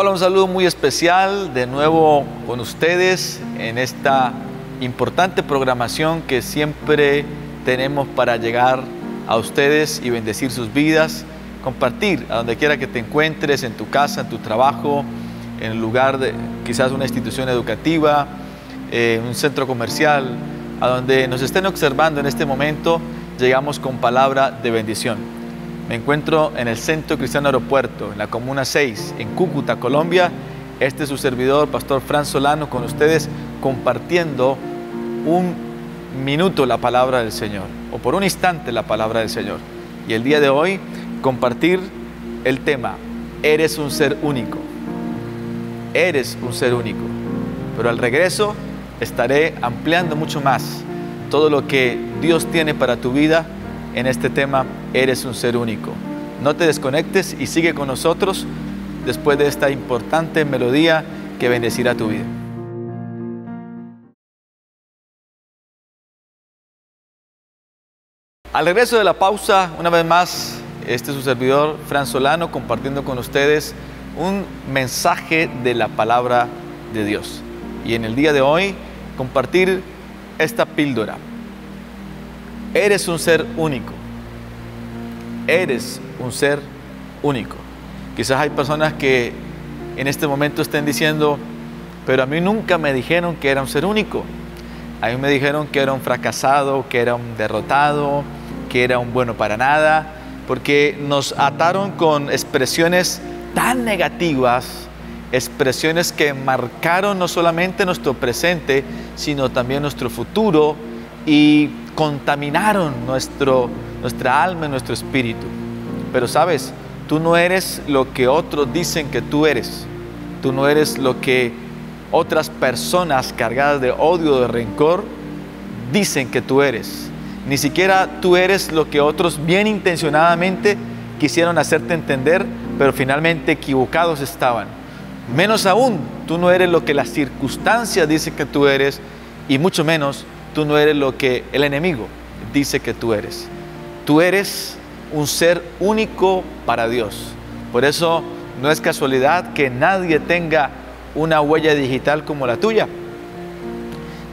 Hola, un saludo muy especial de nuevo con ustedes en esta importante programación que siempre tenemos para llegar a ustedes y bendecir sus vidas, compartir a donde quiera que te encuentres, en tu casa, en tu trabajo, en el lugar de quizás una institución educativa, un centro comercial, a donde nos estén observando en este momento, llegamos con palabra de bendición. Me encuentro en el Centro Cristiano Aeropuerto, en la Comuna 6, en Cúcuta, Colombia. Este es su servidor, Pastor Fran Solano, con ustedes compartiendo un minuto la palabra del Señor, o por un instante la palabra del Señor. Y el día de hoy, compartir el tema, eres un ser único. Eres un ser único. Pero al regreso estaré ampliando mucho más todo lo que Dios tiene para tu vida en este tema, eres un ser único. No te desconectes y sigue con nosotros después de esta importante melodía que bendecirá tu vida. Al regreso de la pausa, una vez más, este es su servidor, Fran Solano, compartiendo con ustedes un mensaje de la palabra de Dios. Y en el día de hoy, compartir esta píldora. Eres un ser único. Eres un ser único. Quizás hay personas que en este momento estén diciendo, pero a mí nunca me dijeron que era un ser único. A mí me dijeron que era un fracasado, que era un derrotado, que era un bueno para nada, porque nos ataron con expresiones tan negativas, expresiones que marcaron no solamente nuestro presente, sino también nuestro futuro y contaminaron nuestra alma y nuestro espíritu. Pero sabes, tú no eres lo que otros dicen que tú eres. Tú no eres lo que otras personas cargadas de odio o de rencor dicen que tú eres. Ni siquiera tú eres lo que otros bien intencionadamente quisieron hacerte entender, pero finalmente equivocados estaban. Menos aún, tú no eres lo que las circunstancias dicen que tú eres, y mucho menos tú no eres lo que el enemigo dice que tú eres. Tú eres un ser único para Dios. Por eso no es casualidad que nadie tenga una huella digital como la tuya.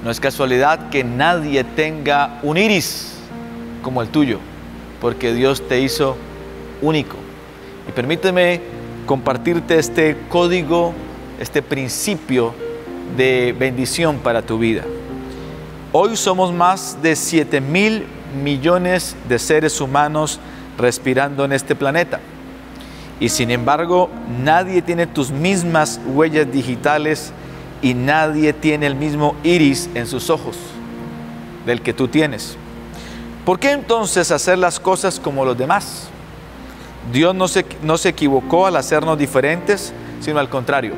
No es casualidad que nadie tenga un iris como el tuyo, porque Dios te hizo único. Y permíteme compartirte este código, este principio de bendición para tu vida. Hoy somos más de 7,000 millones de seres humanos respirando en este planeta. Y sin embargo, nadie tiene tus mismas huellas digitales y nadie tiene el mismo iris en sus ojos del que tú tienes. ¿Por qué entonces hacer las cosas como los demás? Dios no se equivocó al hacernos diferentes, sino al contrario.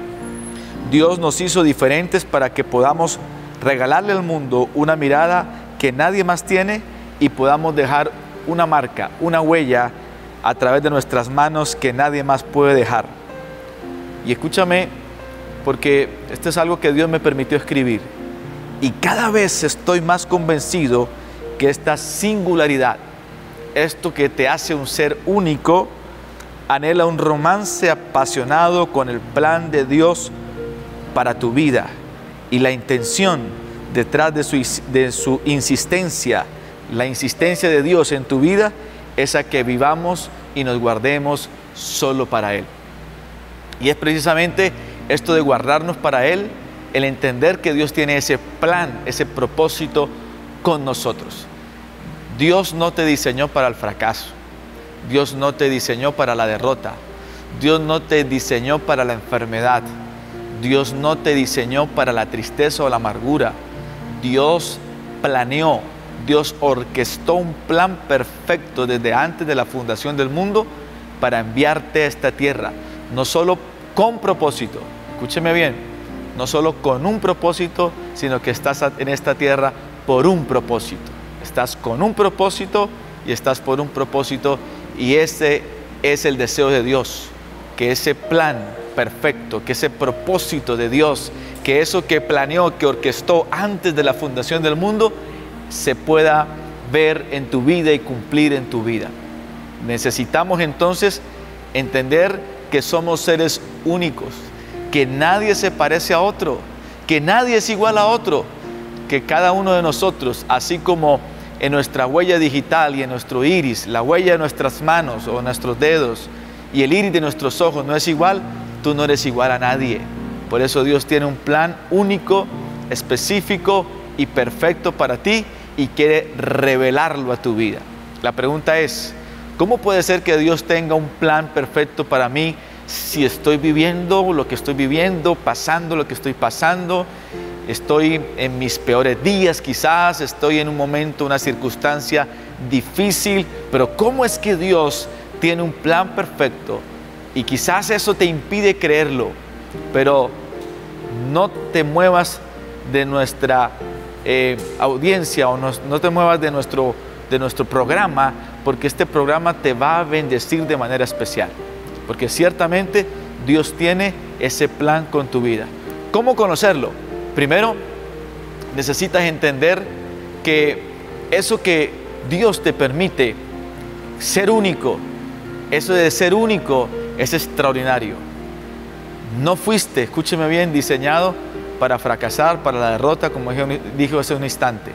Dios nos hizo diferentes para que podamos regalarle al mundo una mirada que nadie más tiene y podamos dejar una marca, una huella a través de nuestras manos que nadie más puede dejar. Y escúchame, porque esto es algo que Dios me permitió escribir. Y cada vez estoy más convencido que esta singularidad, esto que te hace un ser único, anhela un romance apasionado con el plan de Dios para tu vida. Y la intención detrás de su insistencia, la insistencia de Dios en tu vida, es a que vivamos y nos guardemos solo para Él. Y es precisamente esto de guardarnos para Él, el entender que Dios tiene ese plan, ese propósito con nosotros. Dios no te diseñó para el fracaso. Dios no te diseñó para la derrota. Dios no te diseñó para la enfermedad. Dios no te diseñó para la tristeza o la amargura. Dios planeó, Dios orquestó un plan perfecto desde antes de la fundación del mundo para enviarte a esta tierra. No solo con propósito, escúcheme bien, no solo con un propósito, sino que estás en esta tierra por un propósito. Estás con un propósito y estás por un propósito, y ese es el deseo de Dios, que ese plan perfecto, que ese propósito de Dios, que eso que planeó, que orquestó antes de la fundación del mundo, se pueda ver en tu vida y cumplir en tu vida. Necesitamos entonces entender que somos seres únicos, que nadie se parece a otro, que nadie es igual a otro, que cada uno de nosotros, así como en nuestra huella digital y en nuestro iris, la huella de nuestras manos o nuestros dedos y el iris de nuestros ojos no es igual, tú no eres igual a nadie. Por eso Dios tiene un plan único, específico y perfecto para ti y quiere revelarlo a tu vida. La pregunta es, ¿cómo puede ser que Dios tenga un plan perfecto para mí si estoy viviendo lo que estoy viviendo, pasando lo que estoy pasando? Estoy en mis peores días quizás, estoy en un momento, una circunstancia difícil, pero ¿cómo es que Dios tiene un plan perfecto? Y quizás eso te impide creerlo, pero no te muevas de nuestra audiencia o no te muevas de nuestro programa, porque este programa te va a bendecir de manera especial, porque ciertamente Dios tiene ese plan con tu vida. ¿Cómo conocerlo? Primero, necesitas entender que eso que Dios te permite, ser único, eso de ser único es extraordinario. No fuiste, escúcheme bien, diseñado para fracasar, para la derrota, como dijo hace un instante.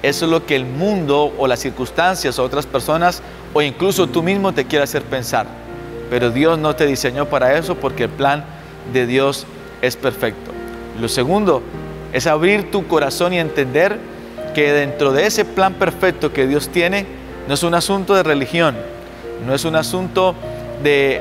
Eso es lo que el mundo o las circunstancias o otras personas o incluso tú mismo te quiere hacer pensar. Pero Dios no te diseñó para eso, porque el plan de Dios es perfecto. Lo segundo es abrir tu corazón y entender que dentro de ese plan perfecto que Dios tiene, no es un asunto de religión, no es un asunto de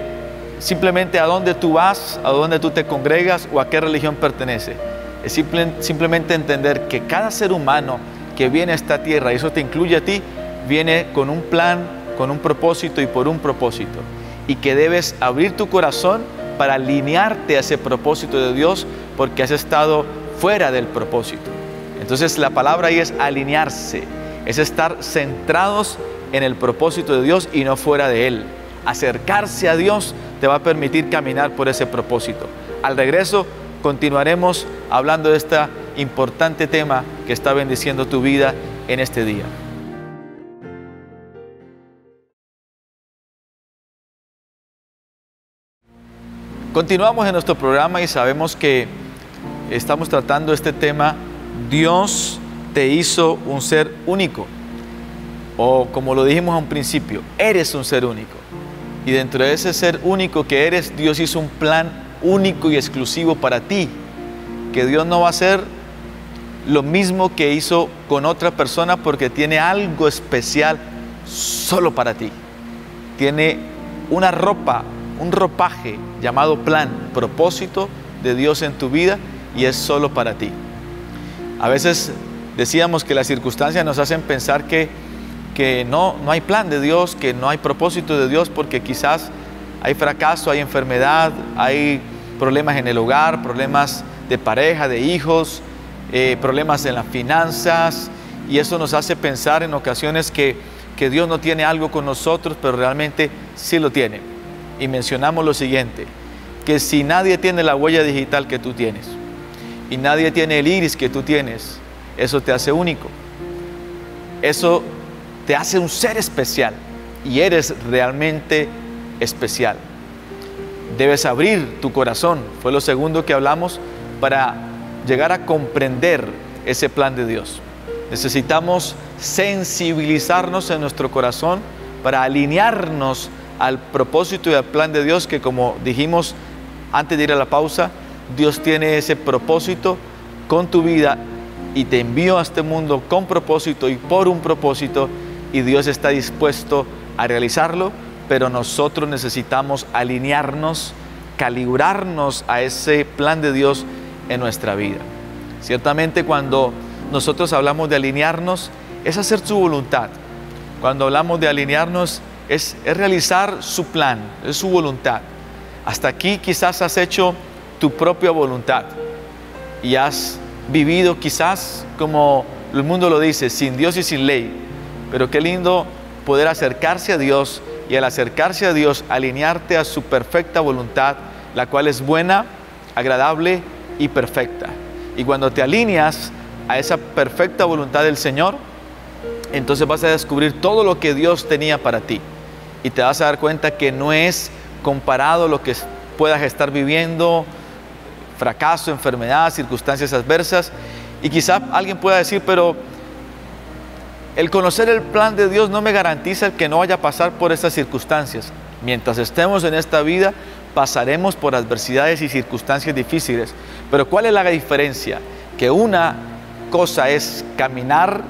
simplemente a dónde tú vas, a dónde tú te congregas o a qué religión pertenece. Es simplemente entender que cada ser humano que viene a esta tierra, y eso te incluye a ti, viene con un plan, con un propósito y por un propósito. Y que debes abrir tu corazón para alinearte a ese propósito de Dios, porque has estado fuera del propósito. Entonces la palabra ahí es alinearse, es estar centrados en el propósito de Dios y no fuera de Él. Acercarse a Dios te va a permitir caminar por ese propósito. Al regreso continuaremos hablando de este importante tema que está bendiciendo tu vida en este día. Continuamos en nuestro programa y sabemos que estamos tratando este tema, Dios te hizo un ser único. O como lo dijimos a un principio, eres un ser único. Y dentro de ese ser único que eres, Dios hizo un plan único y exclusivo para ti. Que Dios no va a hacer lo mismo que hizo con otra persona, porque tiene algo especial solo para ti. Tiene una ropa, un ropaje llamado plan, propósito de Dios en tu vida, y es solo para ti. A veces decíamos que las circunstancias nos hacen pensar que no hay plan de Dios, que no hay propósito de Dios, porque quizás hay fracaso, hay enfermedad, hay problemas en el hogar, problemas de pareja, de hijos, problemas en las finanzas, y eso nos hace pensar en ocasiones que Dios no tiene algo con nosotros, pero realmente sí lo tiene. Y mencionamos lo siguiente, que si nadie tiene la huella digital que tú tienes, y nadie tiene el iris que tú tienes, eso te hace único. Eso te hace un ser especial, y eres realmente especial. Debes abrir tu corazón, fue lo segundo que hablamos, para llegar a comprender ese plan de Dios. Necesitamos sensibilizarnos en nuestro corazón para alinearnos al propósito y al plan de Dios, que como dijimos antes de ir a la pausa, Dios tiene ese propósito con tu vida y te envió a este mundo con propósito y por un propósito, y Dios está dispuesto a realizarlo, pero nosotros necesitamos alinearnos, calibrarnos a ese plan de Dios en nuestra vida. Ciertamente cuando nosotros hablamos de alinearnos, es hacer su voluntad. Cuando hablamos de alinearnos, es realizar su plan, es su voluntad. Hasta aquí quizás has hecho tu propia voluntad y has vivido quizás como el mundo lo dice, sin Dios y sin ley. Pero qué lindo poder acercarse a Dios, y al acercarse a Dios, alinearte a su perfecta voluntad, la cual es buena, agradable y perfecta. Y cuando te alineas a esa perfecta voluntad del Señor, entonces vas a descubrir todo lo que Dios tenía para ti. Y te vas a dar cuenta que no es comparado lo que puedas estar viviendo, fracaso, enfermedad, circunstancias adversas. Y quizá alguien pueda decir, pero el conocer el plan de Dios no me garantiza el que no vaya a pasar por estas circunstancias. Mientras estemos en esta vida, pasaremos por adversidades y circunstancias difíciles. Pero ¿cuál es la diferencia? Que una cosa es caminar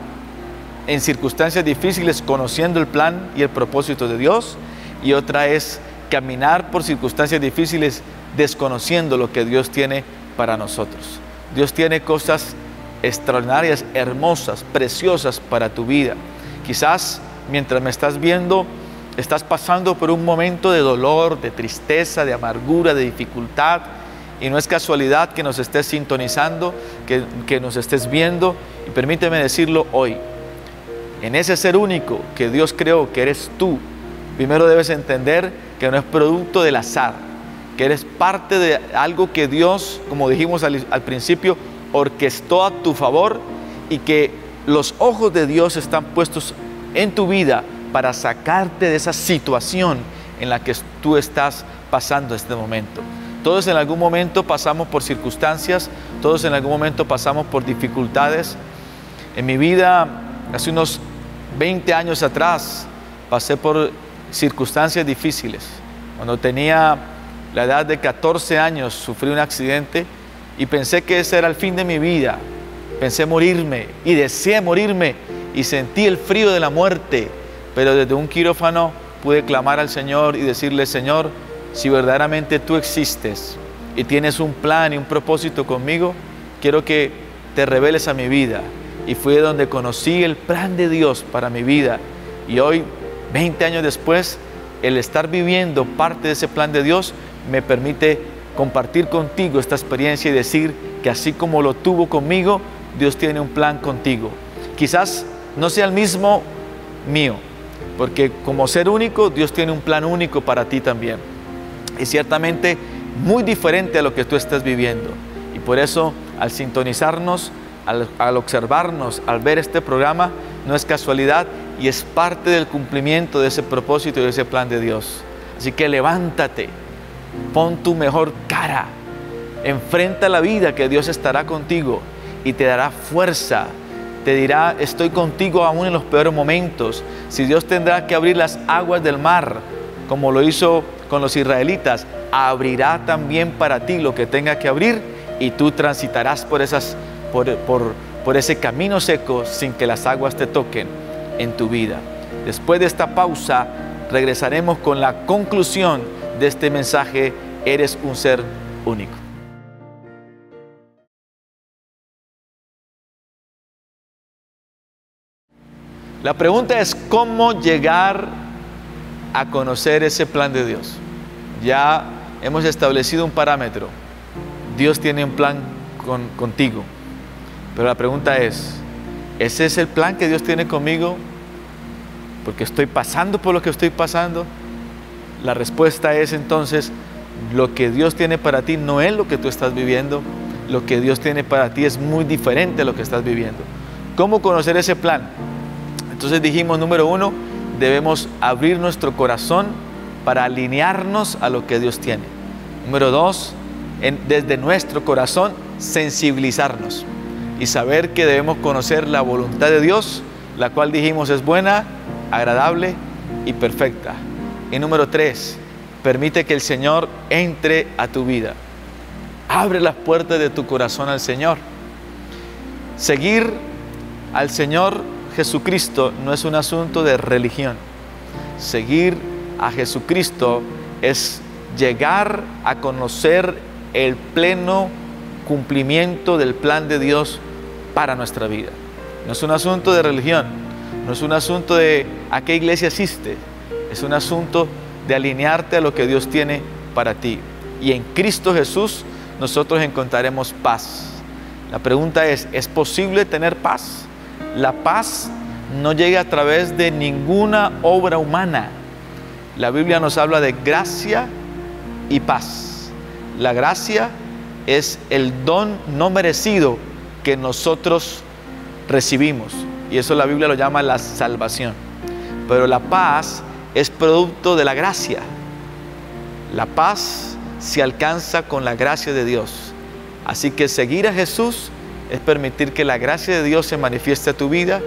en circunstancias difíciles conociendo el plan y el propósito de Dios, y otra es caminar por circunstancias difíciles desconociendo lo que Dios tiene para nosotros. Dios tiene cosas extraordinarias, hermosas, preciosas para tu vida. Quizás mientras me estás viendo, estás pasando por un momento de dolor, de tristeza, de amargura, de dificultad, y no es casualidad que nos estés sintonizando, que nos estés viendo. Y permíteme decirlo hoy, en ese ser único que Dios creó, que eres tú, primero debes entender que no es producto del azar, que eres parte de algo que Dios, como dijimos al principio, orquestó a tu favor, y que los ojos de Dios están puestos en tu vida para sacarte de esa situación en la que tú estás pasando este momento. Todos en algún momento pasamos por circunstancias, todos en algún momento pasamos por dificultades. En mi vida, hace unos 20 años atrás, pasé por circunstancias difíciles. Cuando tenía la edad de 14 años, sufrí un accidente y pensé que ese era el fin de mi vida. Pensé morirme y deseé morirme y sentí el frío de la muerte, pero desde un quirófano pude clamar al Señor y decirle: Señor, si verdaderamente tú existes y tienes un plan y un propósito conmigo, quiero que te reveles a mi vida. Y fue donde conocí el plan de Dios para mi vida. Y hoy, 20 años después, el estar viviendo parte de ese plan de Dios me permite compartir contigo esta experiencia y decir que así como lo tuvo conmigo, Dios tiene un plan contigo. Quizás no sea el mismo mío, porque como ser único, Dios tiene un plan único para ti también. Y ciertamente muy diferente a lo que tú estás viviendo. Y por eso, al sintonizarnos, al observarnos, al ver este programa, no es casualidad y es parte del cumplimiento de ese propósito y de ese plan de Dios. Así que levántate, pon tu mejor cara, enfrenta la vida, que Dios estará contigo y te dará fuerza. Te dirá: estoy contigo aún en los peores momentos. Si Dios tendrá que abrir las aguas del mar, como lo hizo con los israelitas, abrirá también para ti lo que tenga que abrir, y tú transitarás por ese camino seco sin que las aguas te toquen en tu vida. Después de esta pausa, regresaremos con la conclusión de este mensaje: eres un ser único. La pregunta es: ¿cómo llegar a conocer ese plan de Dios? Ya hemos establecido un parámetro. Dios tiene un plan contigo. Pero la pregunta es: ¿ese es el plan que Dios tiene conmigo porque estoy pasando por lo que estoy pasando? La respuesta es entonces: lo que Dios tiene para ti no es lo que tú estás viviendo. Lo que Dios tiene para ti es muy diferente a lo que estás viviendo. ¿Cómo conocer ese plan? Entonces dijimos, número 1, debemos abrir nuestro corazón para alinearnos a lo que Dios tiene. Número 2, desde nuestro corazón sensibilizarnos y saber que debemos conocer la voluntad de Dios, la cual dijimos es buena, agradable y perfecta. Y número 3, permite que el Señor entre a tu vida. Abre las puertas de tu corazón al Señor. Seguir al Señor Jesucristo no es un asunto de religión. Seguir a Jesucristo es llegar a conocer el pleno cumplimiento del plan de Dios para nuestra vida. No es un asunto de religión, no es un asunto de a qué iglesia asiste, es un asunto de alinearte a lo que Dios tiene para ti. Y en Cristo Jesús nosotros encontraremos paz. La pregunta ¿es posible tener paz? La paz no llega a través de ninguna obra humana. La Biblia nos habla de gracia y paz. La gracia es el don no merecido que nosotros recibimos, y eso la Biblia lo llama la salvación. Pero la paz es producto de la gracia. La paz se alcanza con la gracia de Dios. Así que seguir a Jesús es permitir que la gracia de Dios se manifieste a tu vida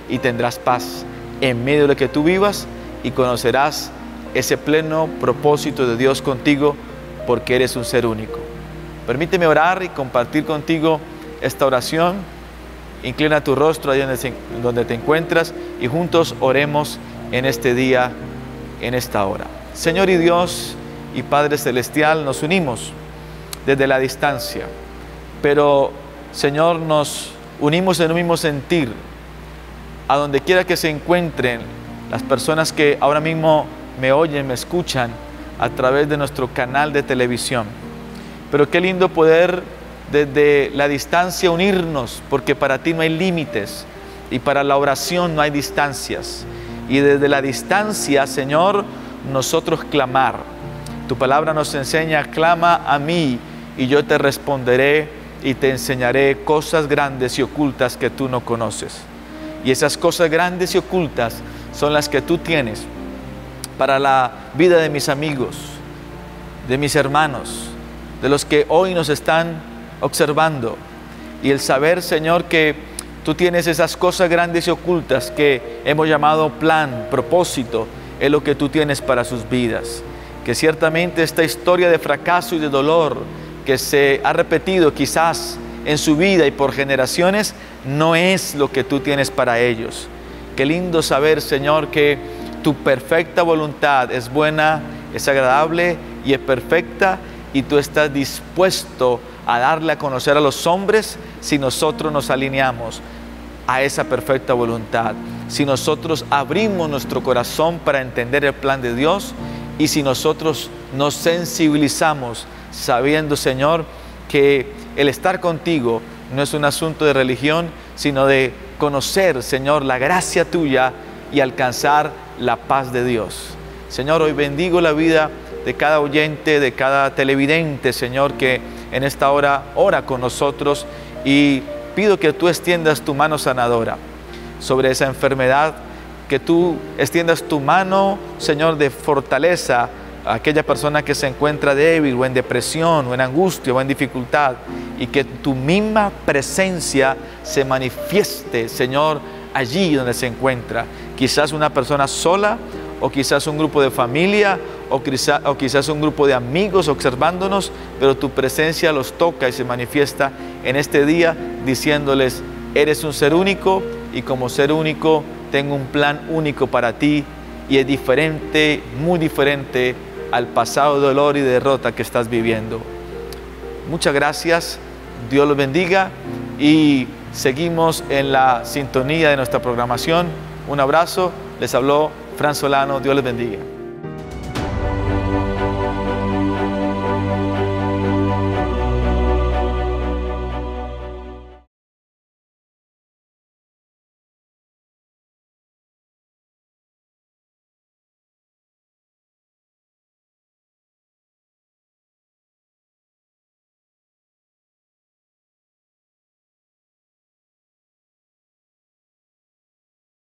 y tendrás paz en medio de lo que tú vivas y conocerás ese pleno propósito de Dios contigo porque eres un ser único. Permíteme orar y compartir contigo esta oración. Inclina tu rostro ahí donde te encuentras y juntos oremos en este día, en esta hora. Señor y Dios y Padre Celestial, nos unimos desde la distancia, pero Señor, nos unimos en un mismo sentir. A donde quiera que se encuentren las personas que ahora mismo me oyen, me escuchan a través de nuestro canal de televisión. Pero qué lindo poder desde la distancia unirnos, porque para ti no hay límites y para la oración no hay distancias. Y desde la distancia, Señor, nosotros clamar. Tu palabra nos enseña: clama a mí y yo te responderé y te enseñaré cosas grandes y ocultas que tú no conoces. Y esas cosas grandes y ocultas son las que tú tienes para la vida de mis amigos, de mis hermanos, de los que hoy nos están observando. Y el saber, Señor, que tú tienes esas cosas grandes y ocultas que hemos llamado plan, propósito, es lo que tú tienes para sus vidas. Que ciertamente esta historia de fracaso y de dolor que se ha repetido quizás en su vida y por generaciones, no es lo que tú tienes para ellos. Qué lindo saber, Señor, que tu perfecta voluntad es buena, es agradable y es perfecta, y tú estás dispuesto a darle a conocer a los hombres si nosotros nos alineamos a esa perfecta voluntad, si nosotros abrimos nuestro corazón para entender el plan de Dios y si nosotros nos sensibilizamos sabiendo, Señor, que el estar contigo no es un asunto de religión, sino de conocer, Señor, la gracia tuya y alcanzar la paz de Dios. Señor, hoy bendigo la vida de cada oyente, de cada televidente, Señor, que en esta hora ora con nosotros, y pido que tú extiendas tu mano sanadora sobre esa enfermedad, que tú extiendas tu mano, Señor, de fortaleza a aquella persona que se encuentra débil o en depresión o en angustia o en dificultad, y que tu misma presencia se manifieste, Señor, allí donde se encuentra. Quizás una persona sola, o quizás un grupo de familia, o quizás un grupo de amigos observándonos, pero tu presencia los toca y se manifiesta en este día diciéndoles: eres un ser único y como ser único tengo un plan único para ti, y es diferente, muy diferente al pasado dolor y derrota que estás viviendo. Muchas gracias, Dios los bendiga y seguimos en la sintonía de nuestra programación. Un abrazo, les habló Fran Solano, Dios les bendiga.